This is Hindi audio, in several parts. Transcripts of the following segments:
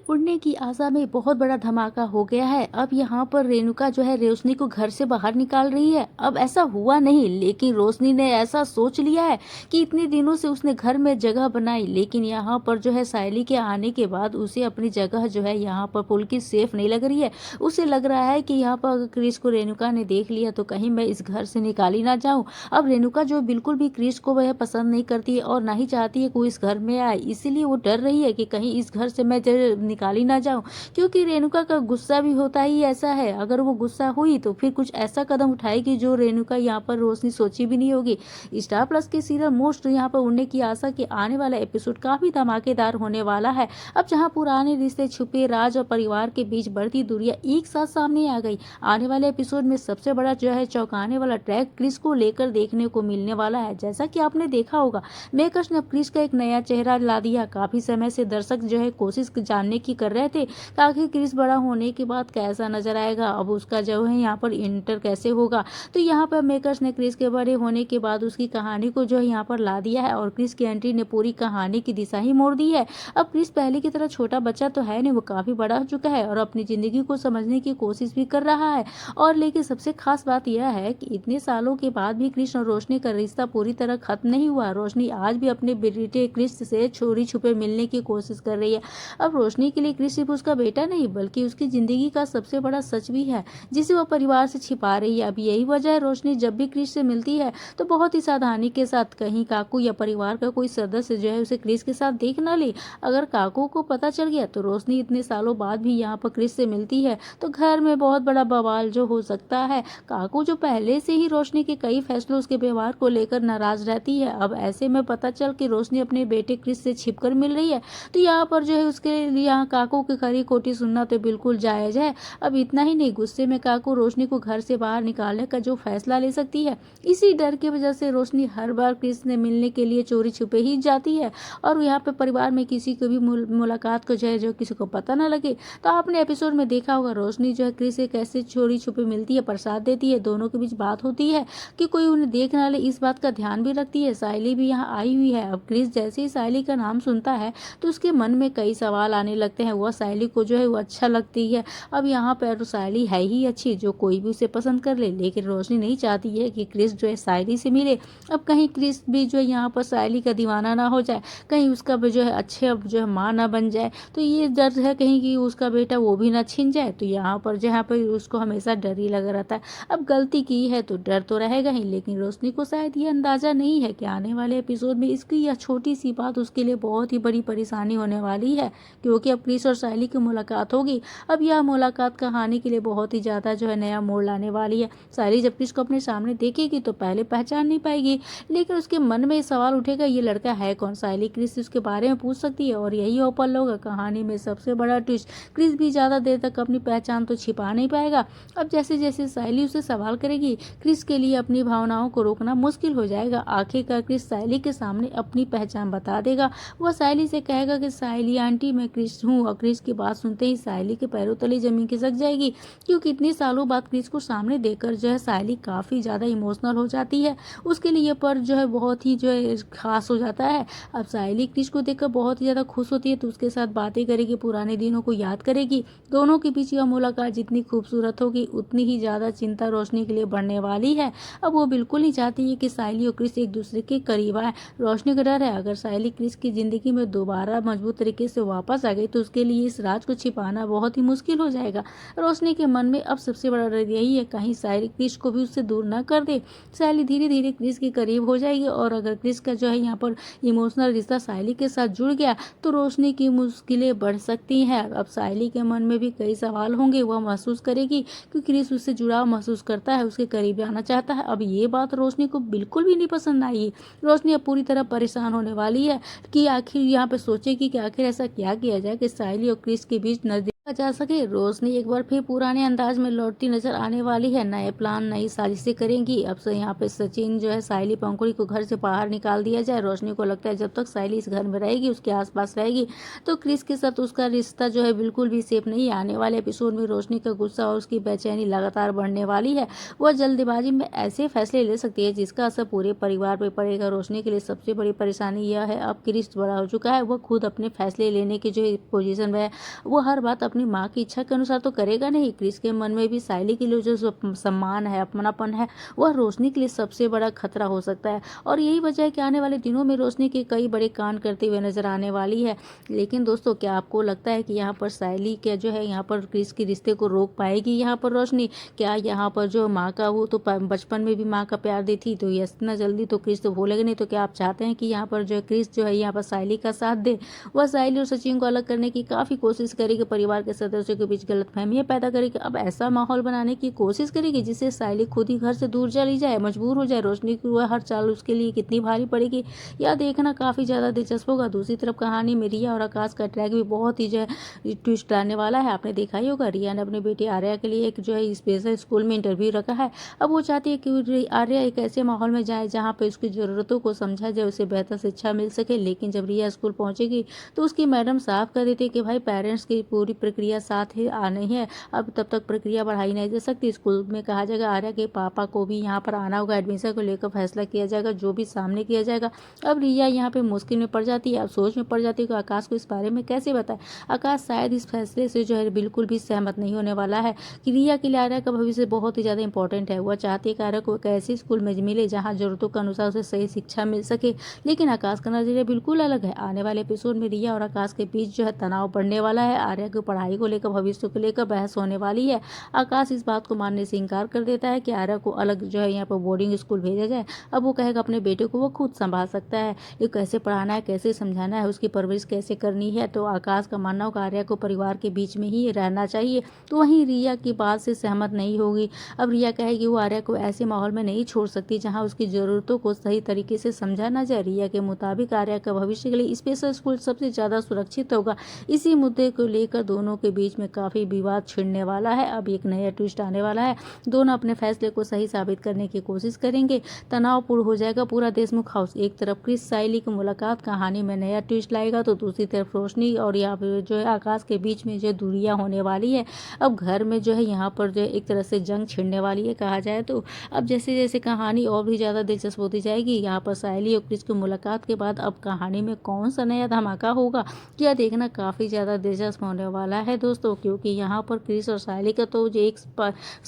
उड़ने की आशा में बहुत बड़ा धमाका हो गया है। अब यहाँ पर रेणुका जो है रोशनी को घर से बाहर निकाल रही है। अब ऐसा हुआ नहीं, लेकिन रोशनी ने ऐसा सोच लिया है कि इतने दिनों से उसने घर में जगह बनाई, लेकिन यहाँ पर जो है सायली के आने के बाद उसे अपनी जगह जो है यहाँ पर पुलकित सेफ नहीं लग रही है। उसे लग रहा है कि यहाँ पर अगर क्रिस को रेणुका ने देख लिया तो कहीं मैं इस घर से निकाली ना जाऊँ। अब रेणुका जो बिल्कुल भी क्रिस को वह पसंद नहीं करती है और ना ही चाहती है कि वो इस घर में आए, इसीलिए वो डर रही है कि कहीं इस घर से मैं निकाली ना जाऊं, क्योंकि रेणुका का गुस्सा भी होता ही ऐसा है। अगर वो गुस्सा हुई तो फिर कुछ ऐसा कदम उठाएगी जो रेणुका यहाँ पर रोशनी सोची भी नहीं होगी। स्टार प्लस के सीरियल मोस्ट यहाँ पर उड़ने की आशा के आने वाला एपिसोड काफी धमाकेदार होने वाला है। अब जहाँ पुराने रिश्ते, छुपे राज और परिवार के बीच बढ़ती दूरियां एक साथ सामने आ गई, आने वाले एपिसोड में सबसे बड़ा जो है चौंकाने वाला ट्रैक क्रिस को लेकर देखने को मिलने वाला है। जैसा कि आपने देखा होगा, मेकर्स ने क्रिस का एक नया चेहरा ला दिया। काफी समय से दर्शक जो है कोशिश जानने की कर रहे थे कि आखिर क्रिस बड़ा होने के बाद कैसा नजर आएगा, अब उसका जो है यहाँ पर इंटर कैसे होगा। तो यहाँ पर मेकर्स ने क्रिस के बड़े होने के बाद उसकी कहानी को जो है यहाँ पर ला दिया है और क्रिस की एंट्री ने पूरी कहानी की दिशा ही मोड़ दी है। अब क्रिस पहले की तरह छोटा बच्चा तो है नहीं, वो काफी बड़ा हो चुका है और अपनी जिंदगी को समझने की कोशिश भी कर रहा है। और लेकिन सबसे खास बात यह है कि इतने सालों के बाद भी क्रिस और रोशनी का रिश्ता पूरी तरह खत्म नहीं हुआ। रोशनी आज भी अपने बेटे क्रिस से चोरी छुपे मिलने की कोशिश कर रही है। अब रोशनी के लिए क्रिस सिर्फ उसका बेटा नहीं बल्कि उसकी जिंदगी का सबसे बड़ा सच भी है, जिसे वह परिवार से छिपा रही है। अब यही वजह है रोशनी जब भी क्रिस से मिलती है तो बहुत ही सावधानी के साथ, कहीं काकू या परिवार का कोई सदस्य जो है उसे क्रिस के साथ देख ना ले। अगर काकू को पता चल गया तो रोशनी इतने सालों बाद भी यहाँ पर क्रिस से मिलती है तो घर में बहुत बड़ा बवाल जो हो सकता है। काकू जो पहले से ही रोशनी के कई फैसलों, उसके व्यवहार को लेकर नाराज रहती है, अब ऐसे में पता चल कि रोशनी अपने बेटे क्रिस से छिपकर मिल रही है तो यहाँ पर जो है उसके लिए यहाँ काकू की खरी खोटी सुनना तो बिल्कुल जायज है। अब इतना ही नहीं, गुस्से में काकू रोशनी को घर से बाहर निकालने का जो फैसला ले सकती है। इसी डर की वजह से रोशनी हर बार क्रिस से मिलने के लिए चोरी छुपे ही जाती है और यहाँ पे परिवार में किसी को भी मुलाकात को जो है जो किसी को पता ना लगे। तो आपने एपिसोड में देखा होगा रोशनी जो है क्रिस से कैसे चोरी छुपे मिलती है, प्रसाद देती है, दोनों के बीच बात होती है कि कोई उन्हें देख ना ले, इस बात का ध्यान भी रखती है। सायली भी यहाँ आई हुई है। अब क्रिस जैसे ही सायली का नाम सुनता है तो उसके मन में कई सवाल आने लगते हैं। वह सायली को जो है वो अच्छा लगती है। अब यहाँ पर तो सायली है ही अच्छी, जो कोई भी उसे पसंद कर ले, लेकिन रोशनी नहीं चाहती है कि क्रिस जो है सायली से मिले। अब कहीं क्रिस भी जो है यहाँ पर सायली का दीवाना ना हो जाए, कहीं उसका जो है अच्छे अब जो है माँ ना बन जाए, तो ये डर है कहीं कि उसका बेटा वो भी ना छिन जाए। तो यहाँ पर जहाँ पर उसको हमेशा डर ही लगा रहता है। अब गलती की है तो डर तो रहेगा ही, लेकिन रोशनी को शायद ये अंदाजा नहीं है कि आने वाले एपिसोड में इसकी यह छोटी सी बात उसके लिए बहुत ही बड़ी परेशानी होने वाली है, क्योंकि अब क्रिस और सायली की मुलाकात होगी। अब यह मुलाकात कहानी के लिए बहुत ही ज्यादा जो है नया मोड़ लाने वाली है। सायली जब क्रिस को अपने सामने देखेगी तो पहले पहचान नहीं पाएगी, लेकिन उसके मन में सवाल उठेगा ये लड़का है कौन। सायली क्रिस उसके बारे में पूछ सकती है और यही ओपन होगा कहानी में सबसे बड़ा ट्विस्ट। क्रिस भी ज्यादा देर तक अपनी पहचान तो छिपा नहीं पाएगा। अब जैसे जैसे सायली उसे सवाल करेगी क्रिस के लिए अपनी भावनाओं को रोकना मुश्किल हो जाएगा। आखिरकार क्रिस सायली के सामने अपनी पहचान बता देगा। वह सायली से कहेगा कि सायली आंटी मैं क्रिस हूँ, और क्रिस की बात सुनते ही सायली के पैरों तले जमीन खिसक जाएगी, क्योंकि इतने सालों बाद क्रिस को सामने देखकर जो है सायली काफी ज्यादा इमोशनल हो जाती है। उसके लिए पर जो है बहुत ही जो है खास हो जाता है। अब सायली क्रिस को देखकर बहुत ही ज्यादा खुश होती है तो उसके साथ बातें करेगी, पुराने दिनों को याद करेगी। दोनों के बीच यह मुलाकात जितनी खूबसूरत होगी उतनी ही ज्यादा चिंता रोशनी के लिए बढ़ने वाली है। अब वो बिल्कुल नहीं चाहती है कि सायली और क्रिस एक दूसरे के करीब आए। रोशनी का डर है अगर सायली क्रिस की जिंदगी में दोबारा मजबूत तरीके से वापस आ गई तो उसके लिए इस राज को छिपाना बहुत ही मुश्किल हो जाएगा। रोशनी के मन में अब सबसे बड़ा डर यही है कहीं सायली क्रिस को भी उससे दूर न कर दे। सायली धीरे धीरे क्रिस के करीब हो जाएगी और अगर क्रिस का जो है यहाँ पर इमोशनल रिश्ता सायली के साथ जुड़ गया तो रोशनी की मुश्किलें बढ़ सकती हैं। अब सायली के मन में भी कई सवाल होंगे, वह महसूस करेगी कि क्रिस उससे जुड़ाव महसूस करता है, उसके करीब आना चाहता है। अब ये बात रोशनी को बिल्कुल भी नहीं पसंद आई। रोशनी अब पूरी तरह परेशान होने वाली है कि आखिर यहाँ पे सोचेगी कि आखिर ऐसा क्या किया जाए कि सायली और क्रिस के बीच नजदीक जा सके। रोशनी एक बार फिर पुराने अंदाज में लौटती नजर आने वाली है। नए प्लान, नई साजिशें करेंगी। अब से यहाँ पे सचिन जो है सायली पंखुड़ी को घर से बाहर निकाल दिया जाए। रोशनी को लगता है जब तक सायली इस घर में रहेगी, उसके आसपास रहेगी, तो क्रिस के साथ उसका रिश्ता जो है बिल्कुल भी सेफ नहीं है। आने वाले एपिसोड में रोशनी का गुस्सा और उसकी बेचैनी लगातार बढ़ने वाली है। वह जल्दबाजी में ऐसे फैसले ले सकती है जिसका असर पूरे परिवार पर पड़ेगा। रोशनी के लिए सबसे बड़ी परेशानी यह है, अब क्रिस बड़ा हो चुका है, वह खुद अपने फैसले लेने की जो पोजीशन में है। वो हर बात अपनी माँ की इच्छा के अनुसार तो करेगा नहीं। क्रिस के मन में भी सायली के लिए जो सम्मान है, अपनापन है, वह रोशनी के लिए सबसे बड़ा खतरा हो सकता है। और यही वजह है कि आने वाले दिनों में रोशनी के कई बड़े कांड करते हुए नजर आने वाली है। लेकिन दोस्तों, क्या आपको लगता है कि यहाँ पर सायली क्या जो है यहाँ पर क्रिस के रिश्ते को रोक पाएगी यहाँ पर रोशनी? क्या यहाँ पर जो माँ का वो तो बचपन में भी माँ का प्यार दी थी, तो ये इतना जल्दी तो क्रिस तो भूलेगा नहीं। तो क्या आप चाहते हैं कि यहाँ पर जो क्रिस जो है यहाँ पर सायली का साथ दे? वह सायली और सचिन को अलग करने की काफी कोशिश करेगी, परिवार के सदस्यों के बीच गलतफहमियां पैदा करेगी। अब ऐसा माहौल बनाने की कोशिश करेगी जिससे सायली खुद ही घर से दूर चली जाए, मजबूर हो जाए। रोशनी की वह हर चाल उसके लिए कितनी भारी पड़ेगी, यह देखना काफी ज्यादा दिलचस्प होगा। दूसरी तरफ कहानी में रिया और आकाश का ट्रैक भी बहुत ही जो है ट्विस्ट आने वाला है। आपने देखा ही होगा, रिया ने अपनी बेटी आर्या के लिए एक जो है स्पेशल स्कूल में इंटरव्यू रखा है। अब वो चाहती है कि आर्या एक ऐसे माहौल में जाए जहाँ पे उसकी जरूरतों को समझा जाए, उसे बेहतर शिक्षा मिल सके। लेकिन जब रिया स्कूल पहुंचेगी तो उसकी मैडम साफ कर देती है कि भाई पेरेंट्स की पूरी प्रक्रिया साथ ही आनी है, अब तब तक प्रक्रिया बढ़ाई नहीं जा सकती। स्कूल में कहा जाएगा आर्या के पापा को भी यहाँ पर आना होगा, एडमिशन को लेकर फैसला किया जाएगा, जो भी सामने किया जाएगा। अब रिया यहाँ पे मुश्किल में पड़ जाती है, अब सोच में पड़ जाती है कि आकाश को इस बारे में कैसे बताए। आकाश शायद इस फैसले से जो है बिल्कुल भी सहमत नहीं होने वाला है कि रिया के लिए आर्या का भविष्य बहुत ही ज़्यादा इंपॉर्टेंट है। वह चाहती है कि आर्या को एक ऐसे स्कूल में मिले जहाँ जरूरतों के अनुसार उसे सही शिक्षा मिल सके। लेकिन आकाश का नजरिया बिल्कुल अलग है। आने वाले एपिसोड में रिया और आकाश के बीच जो है तनाव बढ़ने वाला है। आर्या की पढ़ाई को लेकर, भविष्य को लेकर बहस होने वाली है। आकाश इस बात को मानने से इनकार कर देता है कि आर्या को अलग जो है यहाँ पर बोर्डिंग स्कूल भेजा जाए। अब वो कहेगा अपने बेटे को वो खुद संभाल सकता है, ये कैसे पढ़ाना है, कैसे समझाना है, उसकी परवरिश कैसे करनी है। तो आकाश का मानना होगा आर्या को परिवार के बीच में ही रहना चाहिए। तो वहीं रिया की बात से सहमत नहीं होगी। अब रिया कहेगी वो आर्या को ऐसे माहौल में नहीं छोड़ सकती जहाँ उसकी जरूरतों को सही तरीके से समझा ना जाए। रिया के मुताबिक आर्या का भविष्य के लिए स्पेशल स्कूल सबसे ज्यादा सुरक्षित होगा। इसी मुद्दे को लेकर दोनों के बीच में काफी विवाद छिड़ने वाला है। अब एक नया ट्विस्ट आने वाला है, दोनों अपने फैसले को सही साबित करने की कोशिश करेंगे। तनावपूर्ण हो जाएगा पूरा देशमुख हाउस। एक तरफ क्रिस सायली की मुलाकात कहानी में नया ट्विस्ट लाएगा, तो दूसरी तरफ रोशनी और यहाँ पे जो है आकाश के बीच में जो दूरियां होने वाली है। अब घर में जो है यहाँ पर जो है एक तरह से जंग छिड़ने वाली है कहा जाए तो। अब जैसे जैसे कहानी और भी ज्यादा दिलचस्प होती जाएगी, यहाँ पर सायली और क्रिस की मुलाकात के बाद अब कहानी में कौन सा नया धमाका होगा, यह देखना काफी ज्यादा दिलचस्प होने वाला है दोस्तों। क्योंकि यहाँ पर क्रिस और सायली का तो जो एक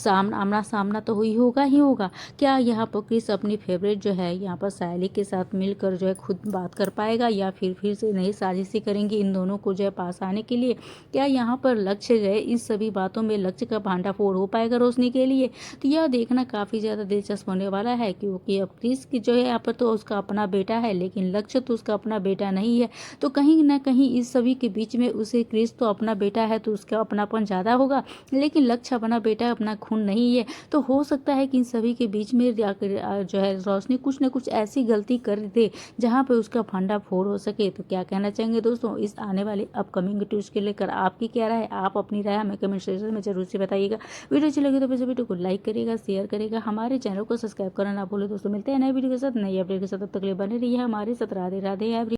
आमना सामना तो ही होगा। क्या यहाँ पर क्रिस अपनी फेवरेट जो है यहाँ पर सायली के साथ मिलकर जो है खुद बात कर पाएगा, या फिर से नई साजिशें करेंगी इन दोनों को जो है पास आने के लिए? क्या यहाँ पर लक्ष्य जो है इन सभी बातों में लक्ष्य का भांडाफोड़ हो पाएगा रोशनी के लिए? तो यह देखना काफी ज्यादा दिलचस्प होने वाला है। क्योंकि अब क्रिस की जो है यहाँ पर तो उसका अपना बेटा है, लेकिन लक्ष्य तो उसका अपना बेटा नहीं है। तो कहीं ना कहीं इस सभी के बीच में उसे क्रिस तो अपना बेटा है तो उसका अपनापन ज्यादा होगा, लेकिन लक्ष्य अपना बेटा, अपना खून नहीं है। तो हो सकता है कि इन सभी के बीच में जो है रोशनी कुछ न कुछ ऐसी गलती कर दे जहां पे उसका भंडाफोड़ हो सके। तो क्या कहना चाहेंगे दोस्तों इस आने वाले अपकमिंग ट्विस्ट के लेकर? आपकी क्या राय है? आप अपनी राय हमें कमेंट सेक्शन में जरूर से बताइएगा। वीडियो अच्छी लगी तो वैसे वीडियो को लाइक करेगा, शेयर करेगा, हमारे चैनल को सब्सक्राइब करना ना भूले। दोस्तों मिलते हैं नए वीडियो के साथ, नई अपडेट के साथ। तब तक के लिए बने रहिए हमारे साथ। राधे राधे।